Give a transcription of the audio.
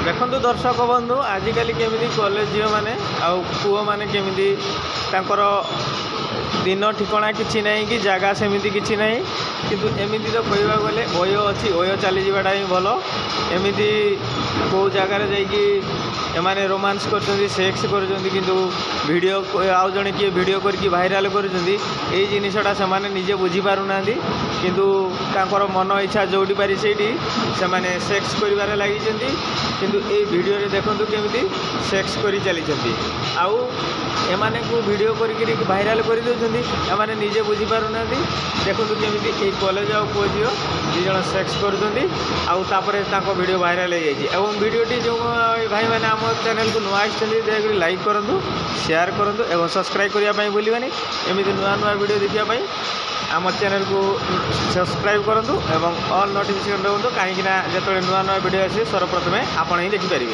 देखो दर्शक बंधु आजिकल केमी कॉलेज झील मैंने पुओ मैंने केमी दिन ठिकना किसी ना कि जगह सेमती किसी ना किंतु एमती तो कहवा गले ओय अच्छी ओय चली जावाटा ही भल एमती कौ जगार जाने रोमांस कर सेक्स कर वीडियो आउ जड़े किए वीडियो करके भाइराल कर जिनटा से निजे बुझीपारूना किंतु तांकर मन इच्छा जोड़ी पारी से सेक्स कर लगी किंतु ये वीडियो देखो केमी सेक्स कर चली आउ एमाने को वीडियो करके भाइराल कर एमाने निजे बुझीपारूना देखो केमी ये कॉलेज आ पुओ झील दुज सेक्स कर वीडियो भाइराल हो जाए वीडियोटी जो भाई मैंने आम चैनल को नुआ दयाक लाइक करूँ शेयर करूँ और सब्सक्राइब करने भूलवानी एमती नुआ नुआ वीडियो देखापी आम चैनल को सब्सक्राइब करूँ और ऑल नोटिफिकेशन रोकूँ कहीं जो नुआ नुआ वीडियो आसे सर्वप्रथमें आपण ही देखिपारे।